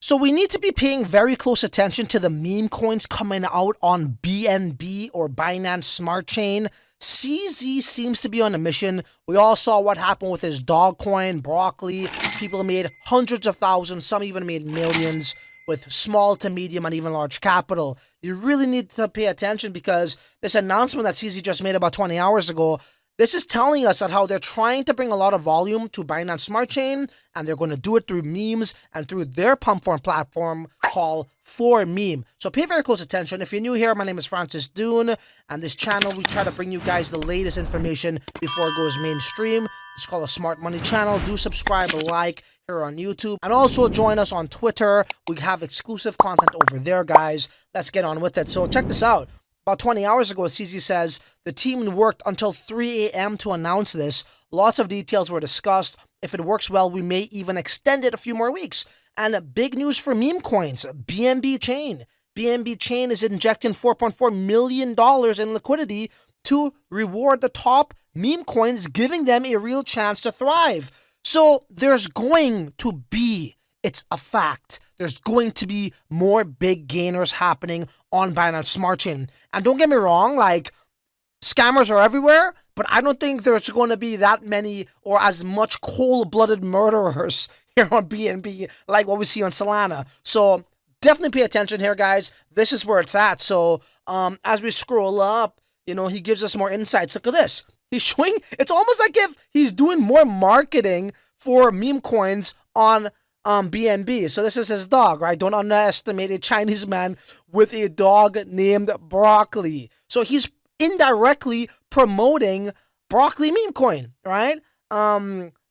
So we need to be paying very close attention to the meme coins coming out on BNB or Binance Smart Chain. CZ seems to be on a mission. We all saw what happened with his dog coin, Broccoli. People made hundreds of thousands, some even made millions with small to medium and even large capital. You really need to pay attention because this announcement that CZ just made about 20 hours ago, this is telling us that how they're trying to bring a lot of volume to Binance Smart Chain, and they're going to do it through memes and through their pump form platform called 4Meme. So pay very close attention. If you're new here, my name is Francis Dune, and this channel, we try to bring you guys the latest information before it goes mainstream. It's called a Smart Money channel. Do subscribe, like here on YouTube, and also join us on Twitter. We have exclusive content over there, guys. Let's get on with it. So check this out. About 20 hours ago, CZ says the team worked until 3 a.m. to announce this. Lots of details were discussed. If it works well, we may even extend it a few more weeks. And big news for meme coins, BNB Chain. BNB Chain is injecting $4.4 million in liquidity to reward the top meme coins, giving them a real chance to thrive. So there's going to be, it's a fact, there's going to be more big gainers happening on Binance Smart Chain. And don't get me wrong, like, scammers are everywhere, but I don't think there's going to be that many or as much cold-blooded murderers here on BNB like what we see on Solana. So definitely pay attention here, guys. This is where it's at. So as we scroll up, you know, he gives us more insights. Look at this. He's showing, it's almost like if he's doing more marketing for meme coins on BNB. So this is his dog, right? Don't underestimate a Chinese man with a dog named Broccoli. So he's indirectly promoting Broccoli meme coin, right?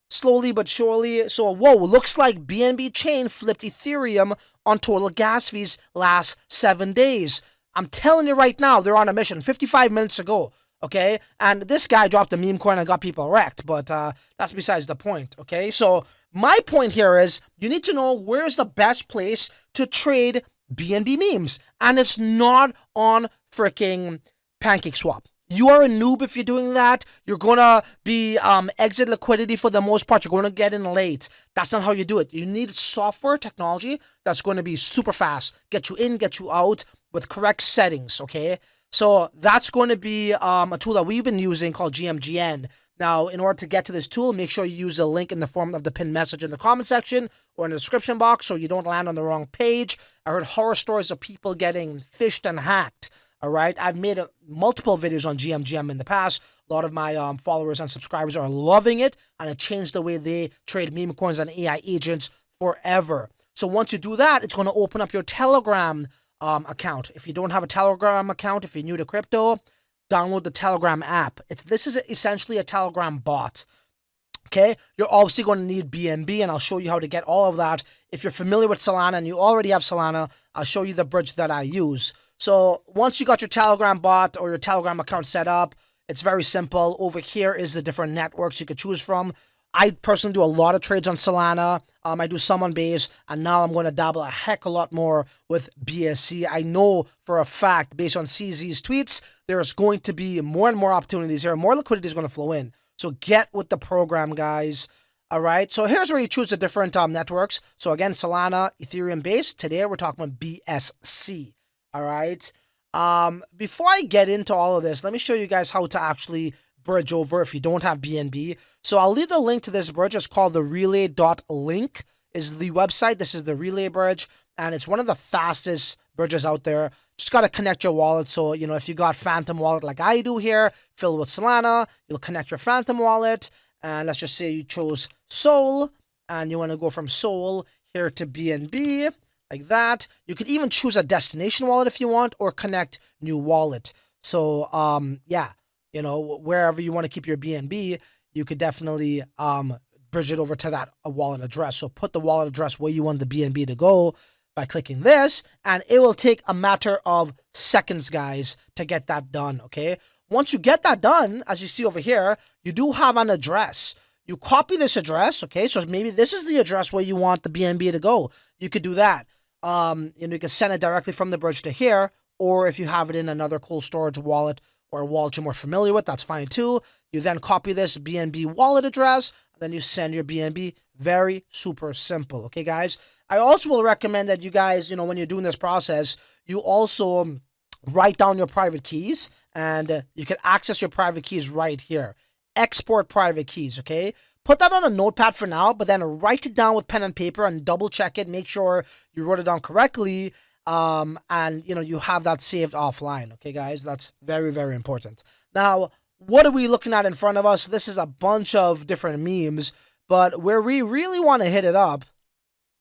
Slowly but surely. So whoa, looks like BNB Chain flipped Ethereum on total gas fees last 7 days. I'm telling you right now, they're on a mission 55 minutes ago. Okay, and this guy dropped a meme coin and got people wrecked, but that's besides the point. Okay, so my point here is you need to know where's the best place to trade BNB memes, and it's not on freaking PancakeSwap. You are a noob if you're doing that. You're gonna be exit liquidity for the most part. You're gonna get in late. That's not how you do it. You need software technology that's going to be super fast, get you in, get you out with correct settings. Okay. So that's going to be a tool that we've been using called GMGN. Now, in order to get to this tool, make sure you use the link in the form of the pinned message in the comment section or in the description box so you don't land on the wrong page. I heard horror stories of people getting phished and hacked. All right, I've made multiple videos on GMGM in the past. A lot of my followers and subscribers are loving it, and it changed the way they trade meme coins and AI agents forever. So once you do that, it's going to open up your Telegram account. If you don't have a Telegram account, if you're new to crypto, download the Telegram app. This is essentially a Telegram bot. Okay, you're obviously going to need BNB, and I'll show you how to get all of that. If you're familiar with Solana and you already have Solana, I'll show you the bridge that I use. So once you got your Telegram bot or your Telegram account set up, it's very simple. Over here is the different networks you could choose from. I personally do a lot of trades on Solana. I do some on Base, and now I'm going to dabble a heck a lot more with BSC. I know for a fact, based on CZ's tweets, there's going to be more and more opportunities here. More liquidity is going to flow in. So get with the program, guys. All right. So here's where you choose the different networks. So again, Solana, Ethereum Base. Today we're talking about BSC. All right. Before I get into all of this, let me show you guys how to actually bridge over if you don't have BNB. So I'll leave the link to this bridge. It's called the relay.link is the website. This is the Relay bridge, and it's one of the fastest bridges out there. Just got to connect your wallet. So, you know, if you got Phantom wallet like I do here, filled with Solana, you'll connect your Phantom wallet. And let's just say you chose Sol, and you want to go from Sol here to BNB like that. You could even choose a destination wallet if you want, or connect new wallet. So, yeah. You know, wherever you want to keep your BNB, you could definitely bridge it over to that wallet address. So put the wallet address where you want the BNB to go by clicking this, and it will take a matter of seconds, guys, to get that done, okay? Once you get that done, as you see over here, you do have an address. You copy this address, okay? So maybe this is the address where you want the BNB to go. You could do that. You can send it directly from the bridge to here, or if you have it in another cold storage wallet or a wallet you're more familiar with, that's fine too. You then copy this BNB wallet address, and then you send your BNB. Very super simple. Okay, guys. I also will recommend that you guys, when you're doing this process, you also write down your private keys, and you can access your private keys right here. Export private keys, okay? Put that on a notepad for now, but then write it down with pen and paper and double check it. Make sure you wrote it down correctly, and you have that saved offline. Okay, guys, that's very, very important. Now, what are we looking at in front of us? This is a bunch of different memes, but where we really want to hit it up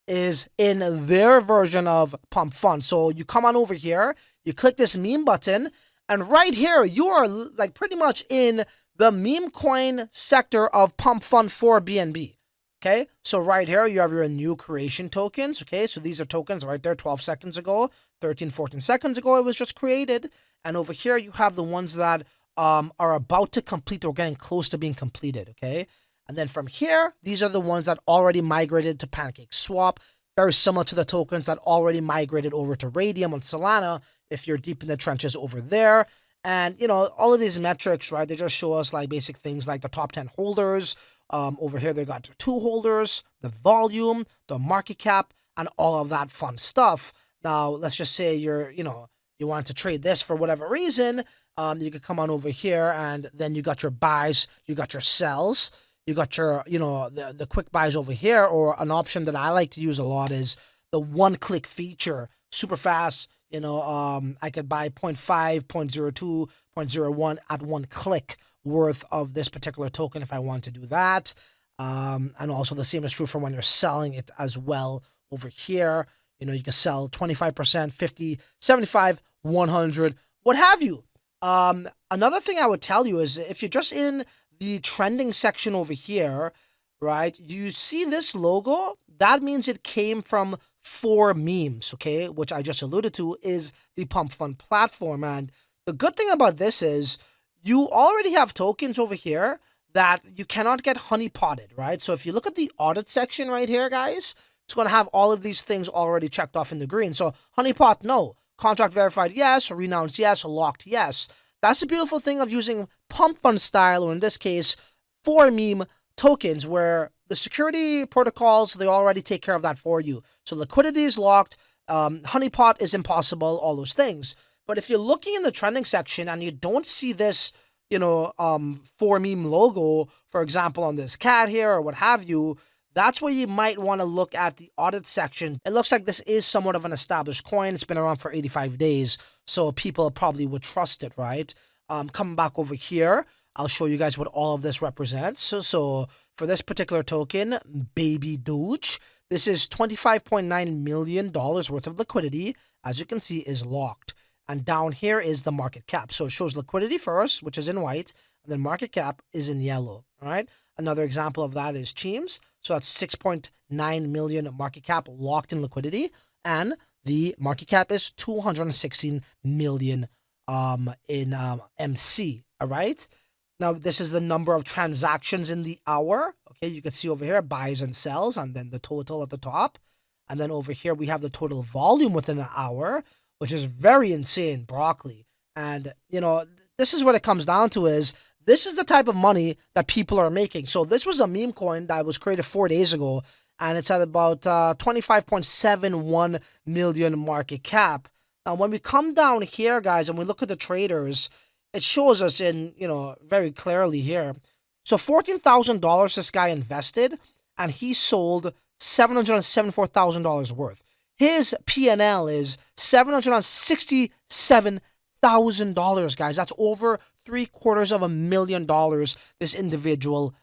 is in their version of Pump Fun. So you come on over here, you click this meme button, and right here you are like pretty much in the Memecoin sector of Pump Fun for BNB. Okay, so right here you have your new creation tokens. Okay, so these are tokens right there 12 seconds ago, 13, 14 seconds ago it was just created. And over here you have the ones that are about to complete or getting close to being completed. Okay, and then from here, these are the ones that already migrated to Pancake Swap, very similar to the tokens that already migrated over to Radium on Solana if you're deep in the trenches over there. And, all of these metrics, right, they just show us like basic things like the top 10 holders. Over here, they got 2 holders, the volume, the market cap, and all of that fun stuff. Now, let's just say you want to trade this for whatever reason. You could come on over here, and then you got your buys, you got your sells, you got your, the quick buys over here, or an option that I like to use a lot is the one-click feature, super fast. I could buy 0.5, 0.02, 0.01 at one click worth of this particular token if I want to do that. And also the same is true for when you're selling it as well over here. You can sell 25%, 50, 75, 100, what have you. Another thing I would tell you is if you're just in the trending section over here, right, you see this logo, that means it came from 4 memes, okay, which I just alluded to is the Pump Fun platform. And the good thing about this is you already have tokens over here that you cannot get honeypotted, right? So if you look at the audit section right here, guys, it's going to have all of these things already checked off in the green. So honeypot, no. Contract verified, yes. Renounced, yes. Locked, yes. That's the beautiful thing of using Pump Fun style, or in this case, 4 meme tokens, where the security protocols, they already take care of that for you. So liquidity is locked, honeypot is impossible, all those things. But if you're looking in the trending section and you don't see this, 4 meme logo, for example, on this cat here or what have you, that's where you might want to look at the audit section. It looks like this is somewhat of an established coin. It's been around for 85 days, so people probably would trust it, right? Coming back over here, I'll show you guys what all of this represents. So for this particular token, Baby Doge, this is $25.9 million worth of liquidity, as you can see, is locked. And down here is the market cap. So it shows liquidity first, which is in white, and then market cap is in yellow, all right? Another example of that is Cheems. So that's 6.9 million market cap locked in liquidity, and the market cap is 216 million in MC, all right? Now, this is the number of transactions in the hour. Okay, you can see over here, buys and sells, and then the total at the top. And then over here, we have the total volume within an hour, which is very insane, broccoli. And, this is what it comes down to is, this is the type of money that people are making. So this was a meme coin that was created 4 days ago, and it's at about 25.71 million market cap. Now, when we come down here, guys, and we look at the traders, it shows us in, very clearly here. So $14,000 this guy invested, and he sold $774,000 worth. His P&L is $767,000, guys. That's over $750,000 this individual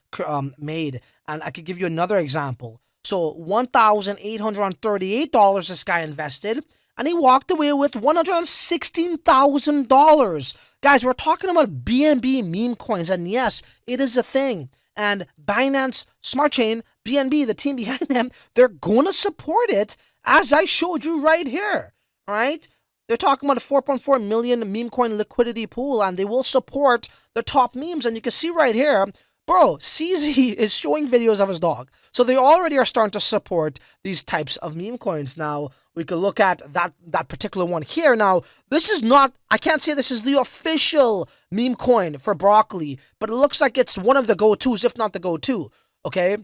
made. And I could give you another example. So $1,838 this guy invested, and he walked away with $116,000. Guys, we're talking about BNB Memecoins, and yes, it is a thing. And Binance Smart Chain, BNB, the team behind them, they're going to support it, as I showed you right here, all right? They're talking about a 4.4 million meme coin liquidity pool, and they will support the top memes. And you can see right here, bro, CZ is showing videos of his dog. So they already are starting to support these types of meme coins. Now, we could look at that particular one here. Now, this is not, I can't say this is the official meme coin for broccoli, but it looks like it's one of the go-tos, if not the go-to, okay?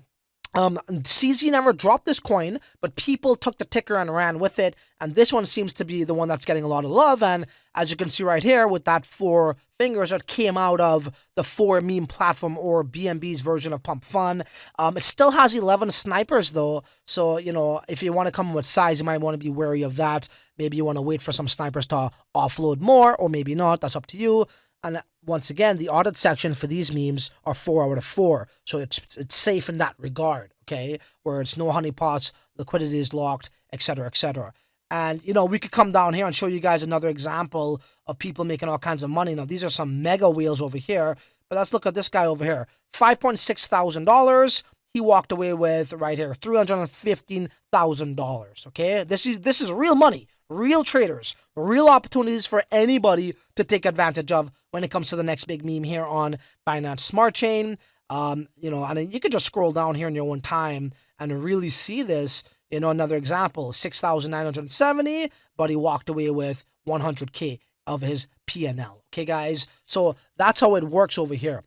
CZ never dropped this coin, but people took the ticker and ran with it, and this one seems to be the one that's getting a lot of love. And as you can see right here with that 4 fingers that came out of the 4 meme platform, or BNB's version of Pump Fun. It still has 11 snipers though, so you know, if you want to come with size, you might want to be wary of that. Maybe you want to wait for some snipers to offload more, or maybe not. That's up to you. And once again, the audit section for these memes are 4 out of 4. So it's safe in that regard, okay? Where it's no honeypots, liquidity is locked, etc., etc. And, you know, we could come down here and show you guys another example of people making all kinds of money. Now, these are some mega wheels over here. But let's look at this guy over here. $5.6 thousand. He walked away with, right here, $315,000, okay? This is real money. Real traders, real opportunities for anybody to take advantage of when it comes to the next big meme here on Binance Smart Chain. You know, and you could just scroll down here in your own time and really see this. You know, another example, 6,970, but he walked away with 100K of his PNL. Okay, guys? So that's how it works over here.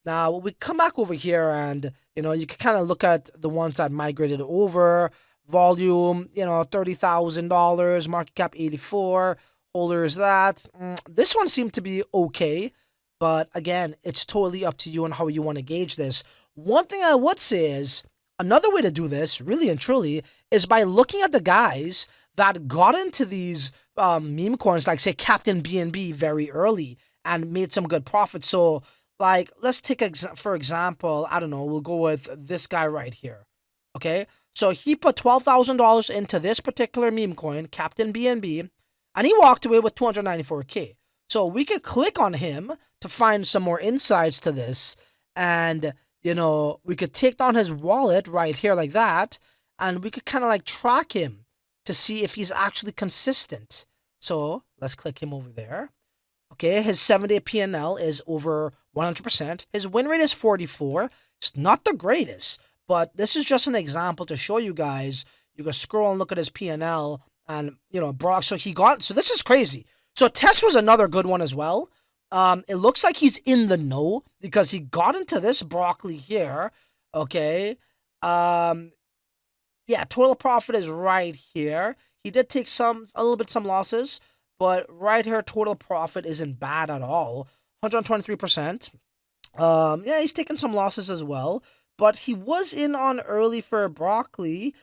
Now, we come back over here and, you know, you can kind of look at the ones that migrated over. Volume, you know, $30,000, market cap 84, holders that. This one seemed to be okay, but again, it's totally up to you on how you want to gauge this. One thing I would say is, another way to do this, really and truly, is by looking at the guys that got into these meme coins, like say Captain BNB very early and made some good profits. So, like, let's take, for example, I don't know, we'll go with this guy right here, okay? So he put $12,000 into this particular meme coin, Captain BNB, and he walked away with 294K. So we could click on him to find some more insights to this, and, you know, we could take down his wallet right here like that, and we could kind of like track him to see if he's actually consistent. So let's click him over there. Okay, his 7-day PNL is over 100%. His win rate is 44. It's not the greatest. But this is just an example to show you guys. You can scroll and look at his PNL, and, you know, Brock. So this is crazy. So Tess was another good one as well. It looks like he's in the know because he got into this broccoli here. Okay. Yeah, total profit is right here. He did take some losses, but right here, total profit isn't bad at all. 123%. Yeah, he's taken some losses as well. But he was in on early for broccoli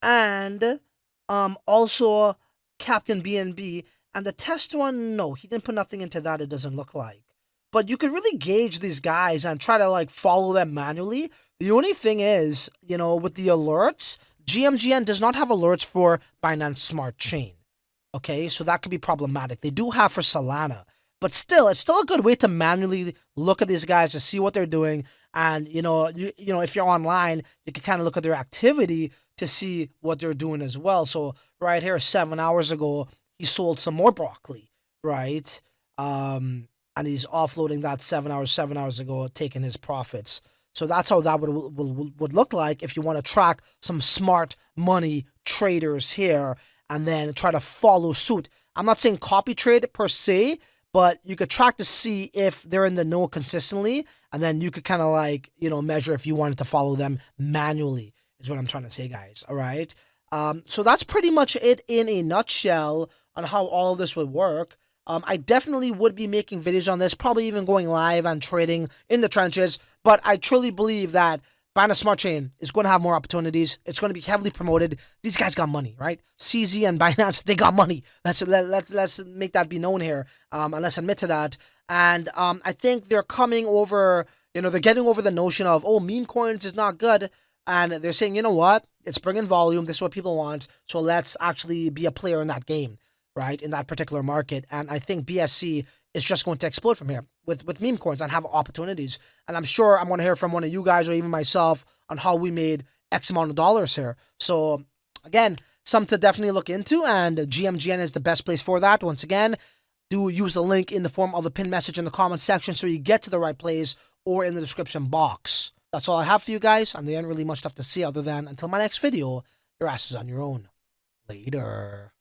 and also Captain BNB. And the test one, no, he didn't put nothing into that, it doesn't look like. But you could really gauge these guys and try to like follow them manually. The only thing is, you know, with the alerts, GMGN does not have alerts for Binance Smart Chain. Okay, so that could be problematic. They do have for Solana. But still, it's still a good way to manually look at these guys to see what they're doing. And, you know, if you're online, you can kind of look at their activity to see what they're doing as well. So right here, 7 hours ago, he sold some more broccoli, right? And he's offloading that 7 hours ago, taking his profits. So that's how that would look like if you want to track some smart money traders here and then try to follow suit. I'm not saying copy trade per se, but you could track to see if they're in the know consistently, and then you could kind of like, you know, measure if you wanted to follow them manually, is what I'm trying to say, guys. All right. So that's pretty much it in a nutshell on how all of this would work. I definitely would be making videos on this, probably even going live and trading in the trenches, but I truly believe that Binance Smart Chain is going to have more opportunities. It's going to be heavily promoted. These guys got money, right? CZ and Binance, they got money. Let's make that be known here. And let's admit to that. And I think they're coming over, you know, they're getting over the notion of, oh, meme coins is not good. And they're saying, you know what? It's bringing volume. This is what people want. So let's actually be a player in that game, right? In that particular market. And I think BSC is just going to explode from here with meme coins and have opportunities. And I'm sure I'm going to hear from one of you guys or even myself on how we made X amount of dollars here. So again, something to definitely look into, and GMGN is the best place for that. Once again, do use the link in the form of a pinned message in the comment section so you get to the right place or in the description box. That's all I have for you guys, and there ain't really much stuff to see other than until my next video, your ass is on your own. Later.